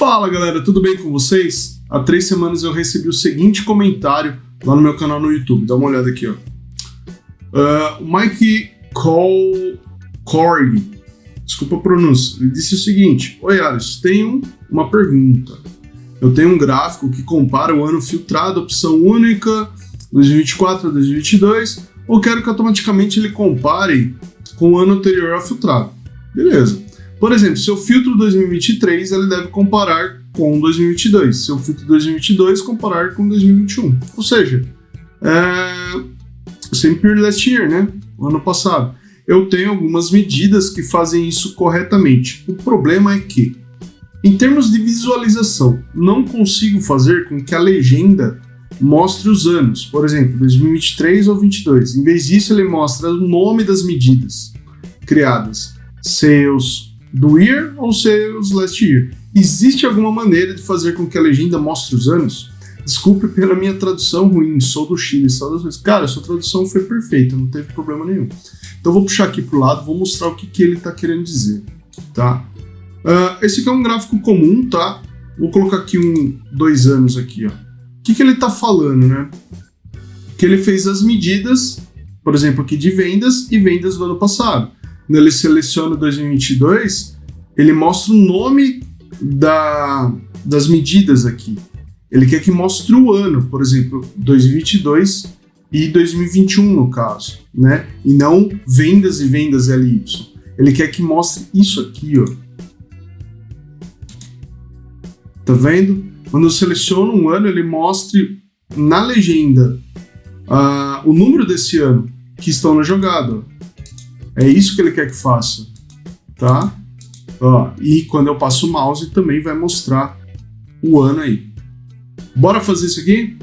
Fala galera, tudo bem com vocês? Há 3 semanas eu recebi o seguinte comentário lá no meu canal no YouTube, dá uma olhada aqui, ó. O Mike Korg, desculpa a pronúncia, ele disse o seguinte: Oi Alisson, tenho uma pergunta. Eu tenho um gráfico que compara o ano filtrado, opção única, 2024 a 2022, ou quero que automaticamente ele compare com o ano anterior ao filtrado. Beleza. Por exemplo, se eu filtro 2023, ele deve comparar com 2022. Se eu filtro 2022, comparar com 2021. Ou seja, same period last year, né? O ano passado. Eu tenho algumas medidas que fazem isso corretamente. O problema é que, em termos de visualização, não consigo fazer com que a legenda mostre os anos. Por exemplo, 2023 ou 2022. Em vez disso, ele mostra o nome das medidas criadas. Sales do year ou sales last year. Existe alguma maneira de fazer com que a legenda mostre os anos? Desculpe pela minha tradução ruim, sou do Chile, saudações. Cara, sua tradução foi perfeita, não teve problema nenhum. Então eu vou puxar aqui pro lado, vou mostrar o que ele está querendo dizer, tá? Esse aqui é um gráfico comum, tá? Vou colocar aqui 2 anos aqui, ó. O que ele está falando, né? Que ele fez as medidas, por exemplo, aqui de vendas e vendas do ano passado. Quando ele seleciona 2022, ele mostra o nome das medidas aqui. Ele quer que mostre o ano, por exemplo, 2022 e 2021 no caso, né? E não vendas e vendas LY. Ele quer que mostre isso aqui, ó. Tá vendo? Quando eu seleciono um ano, ele mostre na legenda o número desse ano que estão na jogada, ó. É isso que ele quer que faça, tá? Ó, e quando eu passo o mouse também vai mostrar o ano aí. Bora fazer isso aqui?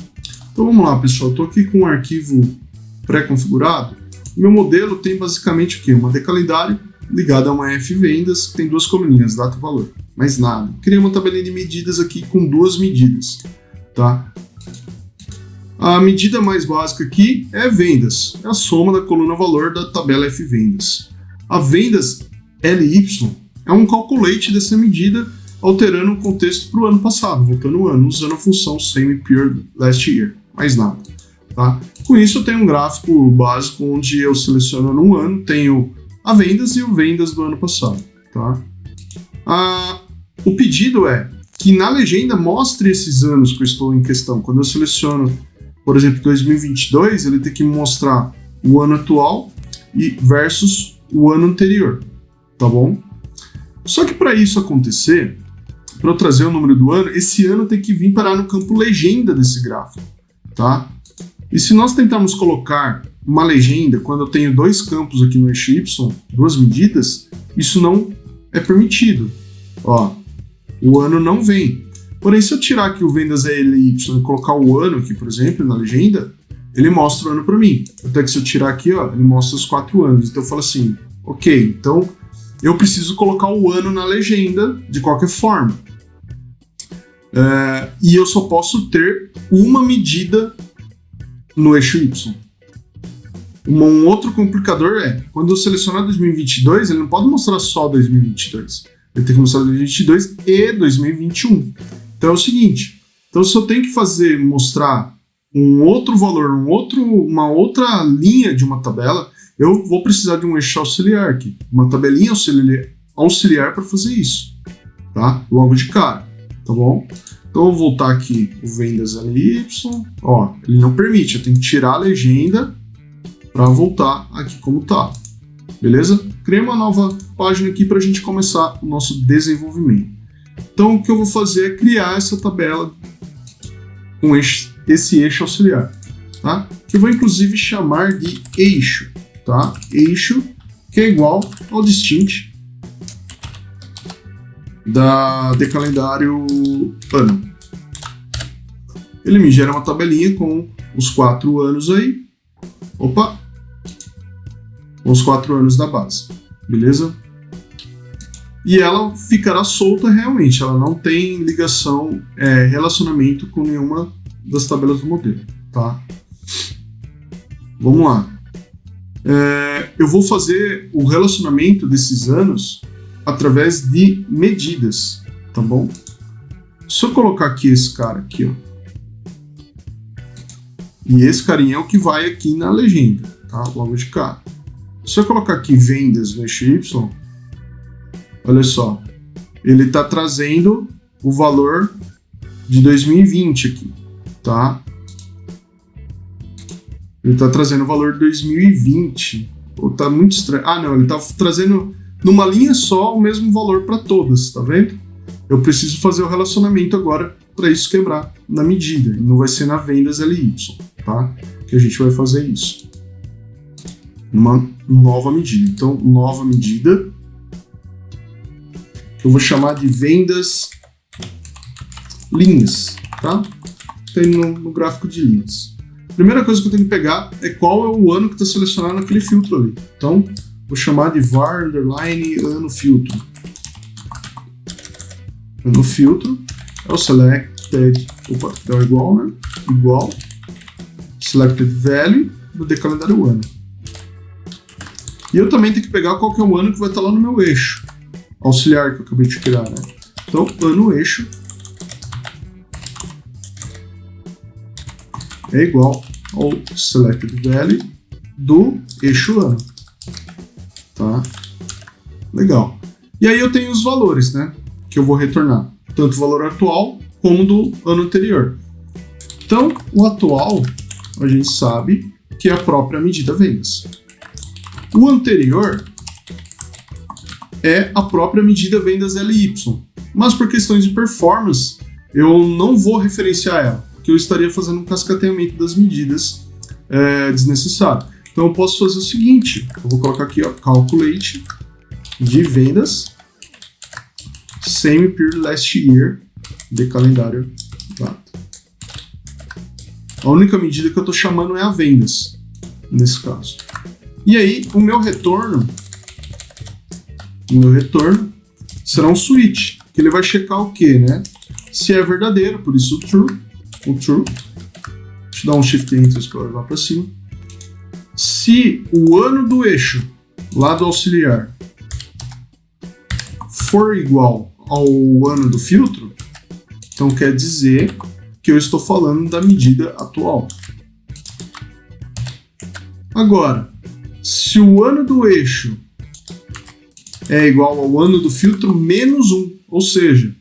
Então vamos lá, pessoal. Estou aqui com um arquivo pré-configurado. Meu modelo tem basicamente o quê? Uma decalendário ligada a uma F-vendas que tem 2 coluninhas, data e valor. Mais nada. Criei uma tabelinha de medidas aqui com 2 medidas, tá? A medida mais básica aqui é vendas, é a soma da coluna valor da tabela F-vendas. A vendas LY é um calculate dessa medida, alterando o contexto para o ano passado, voltando o ano, usando a função same period last year, mais nada. Tá? Com isso eu tenho um gráfico básico onde eu seleciono no ano, tenho a vendas e o vendas do ano passado. Tá? O pedido é que na legenda mostre esses anos que eu estou em questão. Quando eu seleciono, por exemplo, 2022, ele tem que mostrar o ano atual versus o ano anterior, tá bom? Só que para isso acontecer, para eu trazer o número do ano, esse ano tem que vir parar no campo legenda desse gráfico, tá? E se nós tentarmos colocar uma legenda, quando eu tenho 2 campos aqui no eixo Y, 2 medidas, isso não é permitido. Ó, o ano não vem. Porém, se eu tirar aqui o vendas LY e colocar o ano aqui, por exemplo, na legenda, ele mostra o ano para mim. Até que se eu tirar aqui, ó, ele mostra os 4 anos. Então eu falo assim, ok, então eu preciso colocar o ano na legenda de qualquer forma. E eu só posso ter uma medida no eixo Y. Um outro complicador é, quando eu selecionar 2022, ele não pode mostrar só 2022. Ele tem que mostrar 2022 e 2021. Então é o seguinte, então se eu tenho que mostrar um outro valor, uma outra linha de uma tabela, eu vou precisar de um eixo auxiliar aqui, uma tabelinha auxiliar para fazer isso, tá? Logo de cara, tá bom? Então eu vou voltar aqui o vendas LY, ó, ele não permite, eu tenho que tirar a legenda para voltar aqui como tá, beleza? Criei uma nova página aqui para a gente começar o nosso desenvolvimento. Então o que eu vou fazer é criar essa tabela com esse eixo auxiliar, tá? Que eu vou inclusive chamar de eixo, tá? Eixo que é igual ao distint de calendário ano. Ele me gera uma tabelinha com os 4 anos aí. Opa! Com os 4 anos da base, beleza? E ela ficará solta realmente, ela não tem ligação, relacionamento com nenhuma das tabelas do modelo, tá? Vamos lá. Eu vou fazer o relacionamento desses anos através de medidas, tá bom? Se eu colocar aqui esse cara aqui, ó, e esse carinha é o que vai aqui na legenda, tá? Logo de cara. Se eu colocar aqui vendas no eixo Y, olha só, ele está trazendo o valor de 2020 aqui, tá? Ele está trazendo o valor de 2020. Ou tá muito estranho. Ah, não, ele está trazendo numa linha só o mesmo valor para todas, tá vendo? Eu preciso fazer o relacionamento agora para isso quebrar na medida. E não vai ser na vendas LY, tá? Que a gente vai fazer isso. Uma nova medida. Então, nova medida. Que eu vou chamar de vendas linhas, tá? Tem no gráfico de linhas. Primeira coisa que eu tenho que pegar é qual é o ano que está selecionado naquele filtro ali. Então, vou chamar de var underline ano filtro. Ano filtro é o selected, opa, é igual, né? Igual, selected value do decalendário ano. E eu também tenho que pegar qual que é o ano que vai estar lá no meu eixo auxiliar que eu acabei de criar, né? Então, ano eixo é igual ao selected value do eixo ano, tá? Legal. E aí eu tenho os valores, né? Que eu vou retornar, tanto o valor atual como do ano anterior. Então, o atual, a gente sabe que é a própria medida vendas. O anterior é a própria medida vendas LY, mas por questões de performance, eu não vou referenciar ela, porque eu estaria fazendo um cascateamento das medidas desnecessário. Então eu posso fazer o seguinte, eu vou colocar aqui, ó, calculate de vendas same period last year de calendário data. A única medida que eu estou chamando é a vendas, nesse caso. E aí, o meu retorno será um switch, que ele vai checar o que, né? Se é verdadeiro, por isso o true. Deixa eu dar um shift enter para levar para cima. Se o ano do eixo, lá do auxiliar, for igual ao ano do filtro, então quer dizer que eu estou falando da medida atual. Agora, se o ano do eixo é igual ao ano do filtro menos 1, ou seja,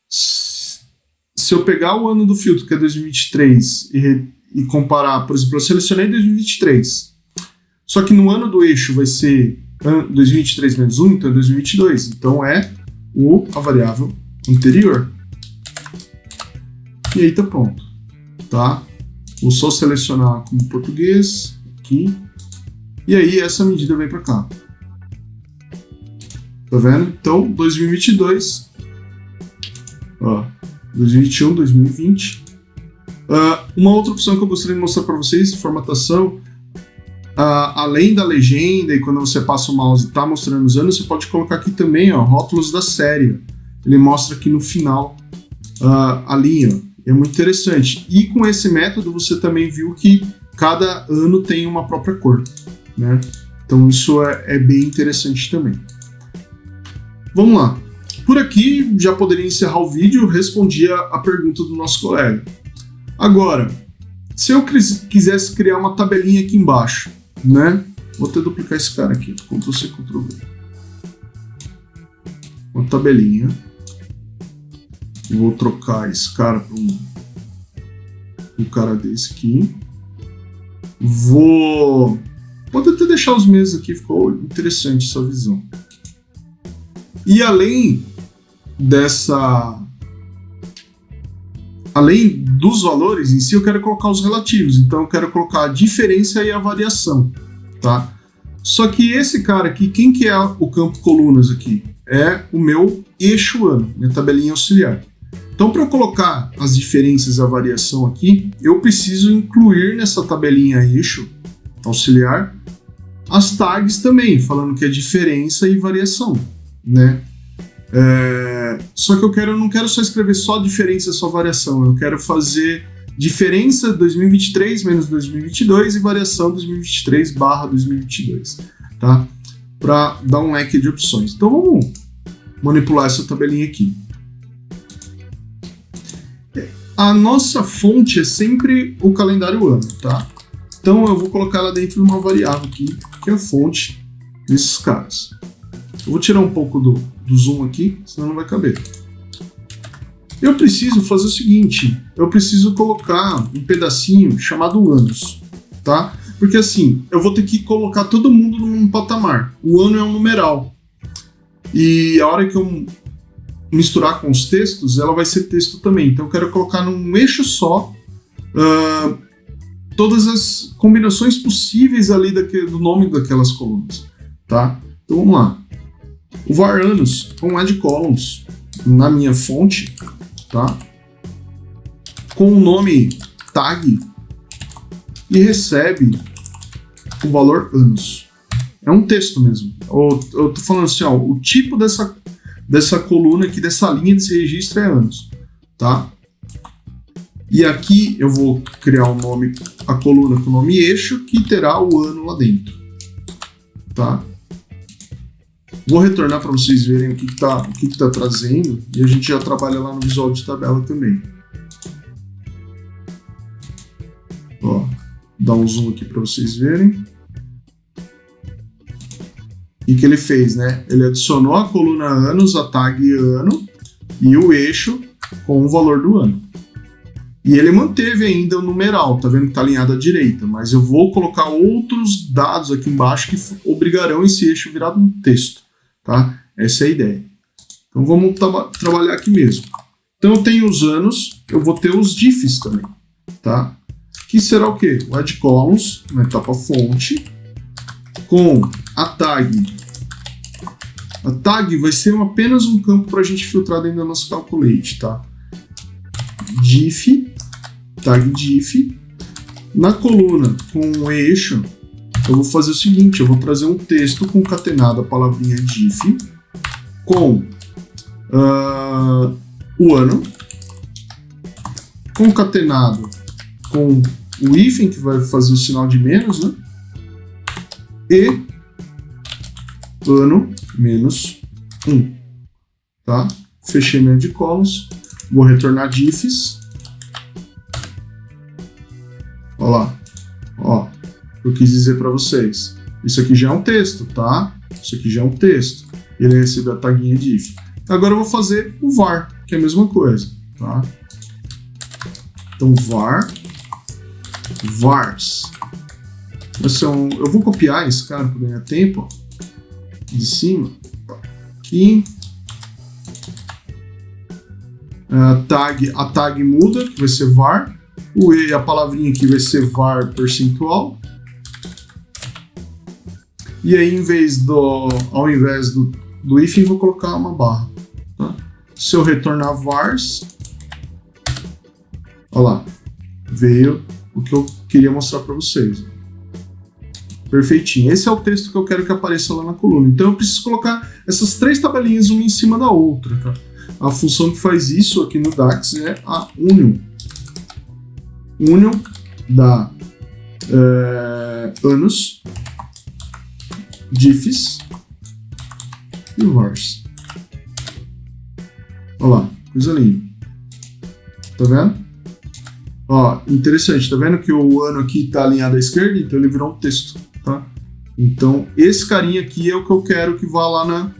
se eu pegar o ano do filtro, que é 2023, e comparar, por exemplo, eu selecionei 2023, só que no ano do eixo vai ser 2023 menos 1, então é 2022, então é a variável anterior. E aí tá pronto, tá? Vou só selecionar como português, aqui, e aí essa medida vem para cá. Tá vendo? Então, 2022, ó, 2021, 2020. Uma outra opção que eu gostaria de mostrar para vocês, formatação, além da legenda e quando você passa o mouse e está mostrando os anos, você pode colocar aqui também, ó, rótulos da série. Ele mostra aqui no final a linha. É muito interessante. E com esse método você também viu que cada ano tem uma própria cor, né? Então isso é bem interessante também. Vamos lá. Por aqui já poderia encerrar o vídeo, respondi a pergunta do nosso colega. Agora, se eu quisesse criar uma tabelinha aqui embaixo, né? Vou até duplicar esse cara aqui, Ctrl+C, Ctrl+V. Uma tabelinha. Vou trocar esse cara para um cara desse aqui. Pode até deixar os meses aqui, ficou interessante essa visão. E além dos valores em si, eu quero colocar os relativos. Então eu quero colocar a diferença e a variação, tá? Só que esse cara aqui, quem que é o campo colunas aqui? É o meu eixo ano, minha tabelinha auxiliar. Então, para eu colocar as diferenças e a variação aqui, eu preciso incluir nessa tabelinha eixo auxiliar as tags também, falando que é diferença e variação, né? Só que eu não quero só escrever só diferença, só variação. Eu quero fazer diferença 2023 menos 2022 e variação 2023 barra 2022, tá? Para dar um leque de opções. Então, vamos manipular essa tabelinha aqui. A nossa fonte é sempre o calendário ano, tá? Então eu vou colocar ela dentro de uma variável aqui, que é a fonte desses caras. Eu vou tirar um pouco do zoom aqui, senão não vai caber. Eu preciso fazer o seguinte, eu preciso colocar um pedacinho chamado anos, tá? Porque assim, eu vou ter que colocar todo mundo num patamar. O ano é um numeral. E a hora que eu misturar com os textos, ela vai ser texto também. Então eu quero colocar num eixo só todas as combinações possíveis ali do nome daquelas colunas, tá? Então vamos lá. O var anos com add columns na minha fonte, tá? Com o nome tag e recebe o valor anos. É um texto mesmo. Eu tô falando assim, ó, o tipo dessa coluna aqui, dessa linha desse registro é anos, tá? E aqui eu vou criar o nome, a coluna com o nome eixo, que terá o ano lá dentro, tá? Vou retornar para vocês verem o que tá trazendo, e a gente já trabalha lá no visual de tabela também. Ó, dá um zoom aqui para vocês verem. E que ele fez, né? Ele adicionou a coluna anos, a tag ano e o eixo com o valor do ano. E ele manteve ainda o numeral, tá vendo que tá alinhado à direita, mas eu vou colocar outros dados aqui embaixo que obrigarão esse eixo a virar um texto, tá? Essa é a ideia. Então vamos trabalhar aqui mesmo. Então eu tenho os anos, eu vou ter os diffs também, tá? Que será o quê? O add columns na etapa fonte com a tag. A tag vai ser apenas um campo para a gente filtrar dentro da nossa calculate, tá? Diff, tag diff. Na coluna com o eixo, eu vou fazer o seguinte, eu vou trazer um texto concatenado a palavrinha diff com o ano, concatenado com o hífen, que vai fazer o sinal de menos, né? E ano menos 1, tá? Fechei minha de columns, vou retornar diffs. Olha lá, ó, eu quis dizer para vocês, isso aqui já é um texto, tá? Isso aqui já é um texto. Ele recebeu a taguinha diff. Agora eu vou fazer o var, que é a mesma coisa, tá? Então vars. Eu vou copiar esse cara para ganhar tempo, ó. De cima, aqui, a tag muda, que vai ser var, a palavrinha aqui vai ser var percentual, e aí ao invés do hífen vou colocar uma barra, tá? Se eu retornar vars, olha lá, veio o que eu queria mostrar para vocês. Perfeitinho. Esse é o texto que eu quero que apareça lá na coluna. Então eu preciso colocar essas três tabelinhas uma em cima da outra, tá? A função que faz isso aqui no DAX é a union. Union da anos, diffs e vars. Olha lá, coisa linda. Tá vendo? Ó, interessante, tá vendo que o ano aqui tá alinhado à esquerda? Então ele virou um texto. Tá? Então, esse carinha aqui é o que eu quero que vá lá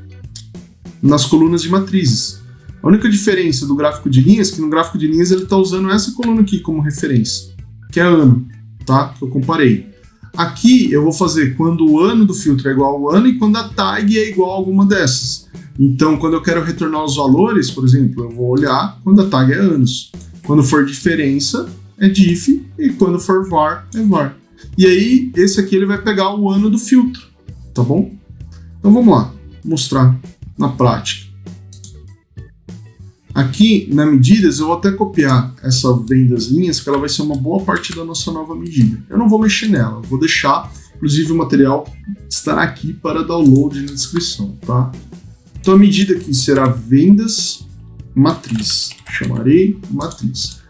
nas colunas de matrizes. A única diferença do gráfico de linhas é que no gráfico de linhas ele está usando essa coluna aqui como referência, que é ano, tá? Que eu comparei. Aqui eu vou fazer quando o ano do filtro é igual ao ano e quando a tag é igual a alguma dessas. Então, quando eu quero retornar os valores, por exemplo, eu vou olhar quando a tag é anos. Quando for diferença, é diff, e quando for var, é var. E aí, esse aqui ele vai pegar o ano do filtro, tá bom? Então vamos lá, mostrar na prática. Aqui, na medidas, eu vou até copiar essa vem das linhas, que ela vai ser uma boa parte da nossa nova medida. Eu não vou mexer nela, eu vou deixar, inclusive o material estará aqui para download na descrição, tá? Então a medida aqui será vendas matriz, chamarei matriz.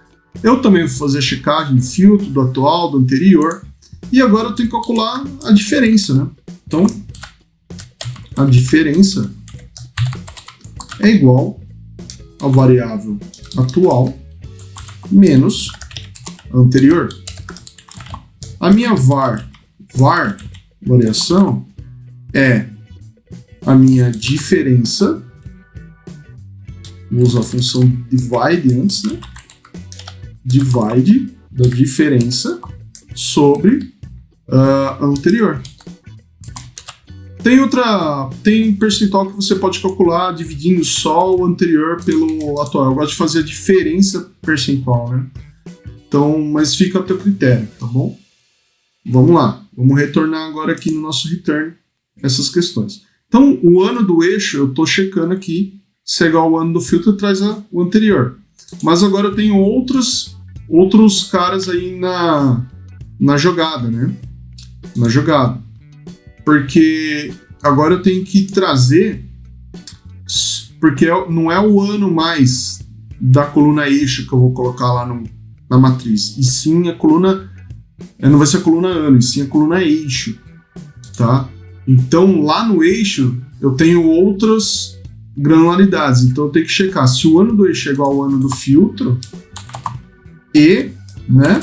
Eu também vou fazer a checagem do filtro, do atual, do anterior. E agora eu tenho que calcular a diferença, né? Então, a diferença é igual à variável atual menos anterior. A minha var, variação, é a minha diferença. Vou usar a função divide antes, né? Divide da diferença sobre a anterior. Tem percentual que você pode calcular dividindo só o anterior pelo atual. Eu gosto de fazer a diferença percentual, né? Então, mas fica a teu critério, tá bom? Vamos lá, vamos retornar agora aqui no nosso return essas questões. Então, o ano do eixo, eu estou checando aqui se é igual ao ano do filtro, traz o anterior. Mas agora eu tenho outros caras aí na jogada, né? Na jogada. Porque agora eu tenho que trazer, porque não é o ano mais da coluna eixo que eu vou colocar lá na matriz, e sim a coluna, não vai ser a coluna ano, e sim a coluna eixo, tá? Então lá no eixo eu tenho outras granularidades, então eu tenho que checar se o ano do eixo é igual ao ano do filtro e, né?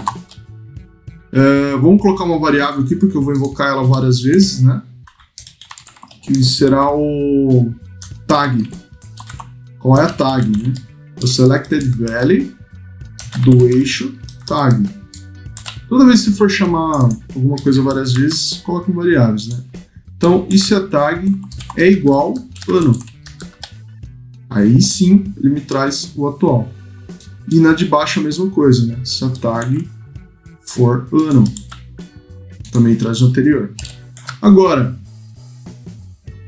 Vamos colocar uma variável aqui, porque eu vou invocar ela várias vezes, né? Que será o tag. Qual é a tag, né? O selected value do eixo tag. Toda vez que você for chamar alguma coisa várias vezes, coloque variáveis, né? Então, e se a tag é igual ano? Aí sim, ele me traz o atual. E na de baixo a mesma coisa, né? Se a tag for ano, também traz o anterior. Agora,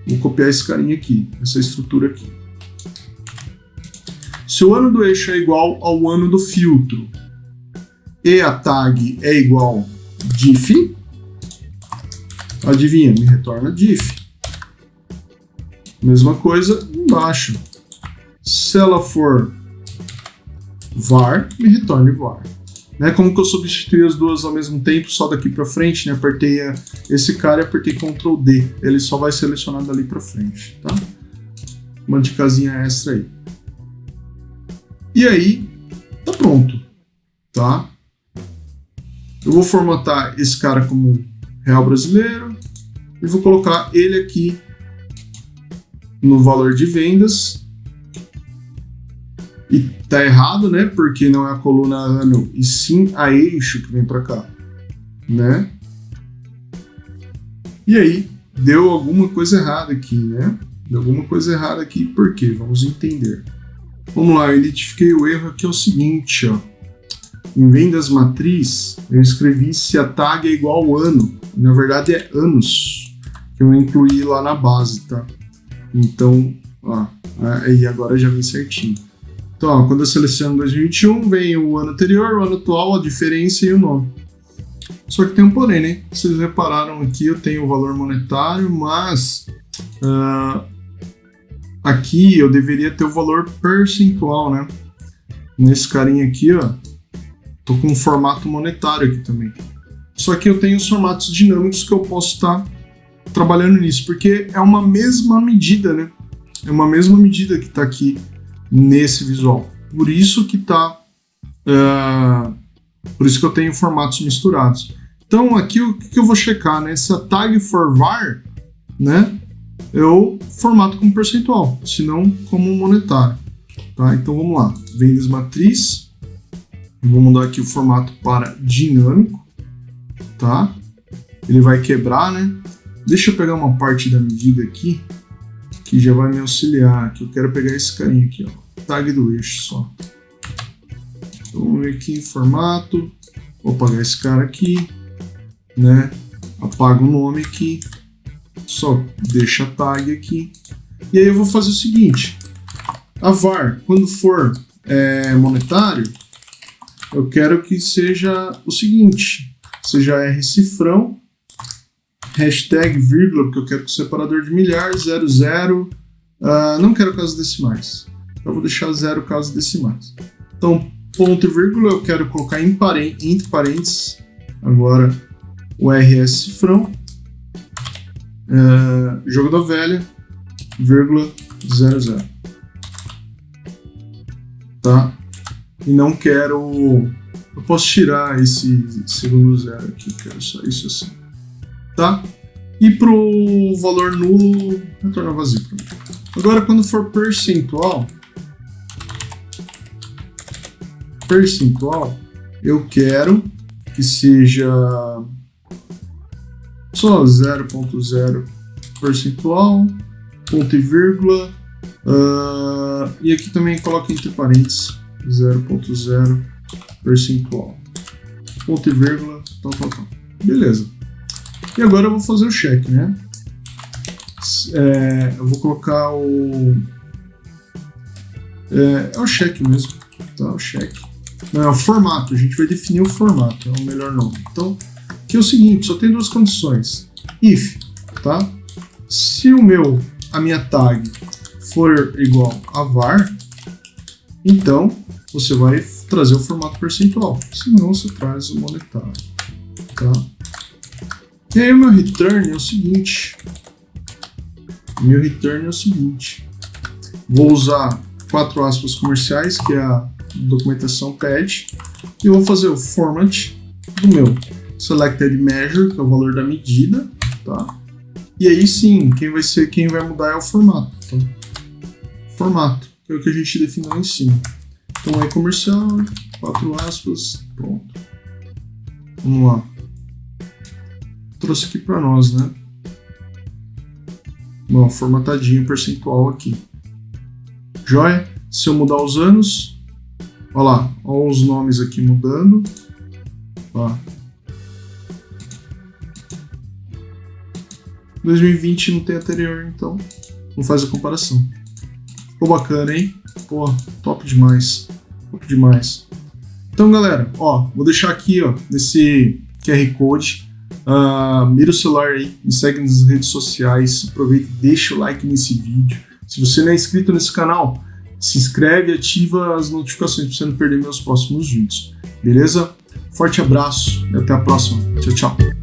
vou copiar esse carinha aqui, essa estrutura aqui. Se o ano do eixo é igual ao ano do filtro e a tag é igual diff, adivinha, me retorna diff. Mesma coisa embaixo. Se ela for var, me retorne var. Né? Como que eu substituí as duas ao mesmo tempo, só daqui para frente, né? Apertei esse cara e apertei Ctrl D. Ele só vai selecionar dali para frente, tá? Uma dicasinha extra aí. E aí, tá pronto, tá? Eu vou formatar esse cara como real brasileiro e vou colocar ele aqui no valor de vendas. E tá errado, né? Porque não é a coluna ano, e sim a eixo que vem para cá, né? E aí, deu alguma coisa errada aqui, né? Deu alguma coisa errada aqui, por quê? Vamos entender. Vamos lá, eu identifiquei o erro aqui, é o seguinte, ó. Em vendas matriz, eu escrevi se a tag é igual ao ano. Na verdade é anos, que eu incluí lá na base, tá? Então, ó, aí agora já vem certinho. Então, ó, quando eu seleciono 2021, vem o ano anterior, o ano atual, a diferença e o nome. Só que tem um porém, né? Vocês repararam aqui, eu tenho o valor monetário, mas aqui eu deveria ter o valor percentual, né? Nesse carinha aqui, ó, tô com um formato monetário aqui também. Só que eu tenho os formatos dinâmicos que eu posso estar trabalhando nisso, porque é uma mesma medida, né? É uma mesma medida que tá aqui nesse visual. Por isso que por isso que eu tenho formatos misturados. Então aqui o que eu vou checar, né? Se a tag for var, né? Eu formato como percentual, se não como monetário. Tá? Então vamos lá. Vendas matriz. Vou mudar aqui o formato para dinâmico. Tá? Ele vai quebrar, né? Deixa eu pegar uma parte da medida aqui que já vai me auxiliar, que eu quero pegar esse carinha aqui, ó, tag do eixo só. Então, vamos ver aqui em formato, vou apagar esse cara aqui, né? Apago o nome aqui, só deixa a tag aqui. E aí eu vou fazer o seguinte, a var, quando for monetário, eu quero que seja o seguinte, seja R cifrão, hashtag vírgula, porque eu quero que o separador de milhares, 00, não quero casas decimais, então eu vou deixar 0 casas decimais. Então, ponto e vírgula, eu quero colocar entre parênteses, agora o RS cifrão, jogo da velha, vírgula, 00. Tá? e não quero... Eu posso tirar esse segundo zero aqui, quero só isso assim, tá? E pro valor nulo, retorna vazio para mim. Agora, quando for percentual, eu quero que seja só 0.0 percentual, ponto e vírgula, e aqui também coloca entre parênteses 0.0 percentual, ponto e vírgula, tal. Beleza. E agora eu vou fazer o check, né? Eu vou colocar o... É o check mesmo, tá? O check. Não, é o formato, a gente vai definir o formato, é o melhor nome. Então, aqui é o seguinte, só tem duas condições. If, tá? Se a minha tag for igual a var, então você vai trazer o formato percentual. Se não, você traz o monetário, tá? E aí o meu return é o seguinte. Vou usar 4 aspas comerciais, que é a documentação pede, e vou fazer o format do meu selected measure, que é o valor da medida, tá? E aí sim, quem vai mudar é o formato, tá? Formato, que é o que a gente definiu lá em cima. Então é comercial, 4 aspas, pronto. Vamos lá. Trouxe aqui para nós, né? Bom, formatadinho percentual aqui. Joia? Se eu mudar os anos, olha lá, olha os nomes aqui mudando. Ó. 2020 não tem anterior, então não faz a comparação. Ficou bacana, hein? Pô, top demais. Top demais. Então, galera, ó, vou deixar aqui, ó, nesse QR Code. Mira o celular aí, me segue nas redes sociais, aproveita e deixa o like nesse vídeo. Se você não é inscrito nesse canal, se inscreve e ativa as notificações para você não perder meus próximos vídeos. Beleza? Forte abraço e até a próxima. Tchau, tchau.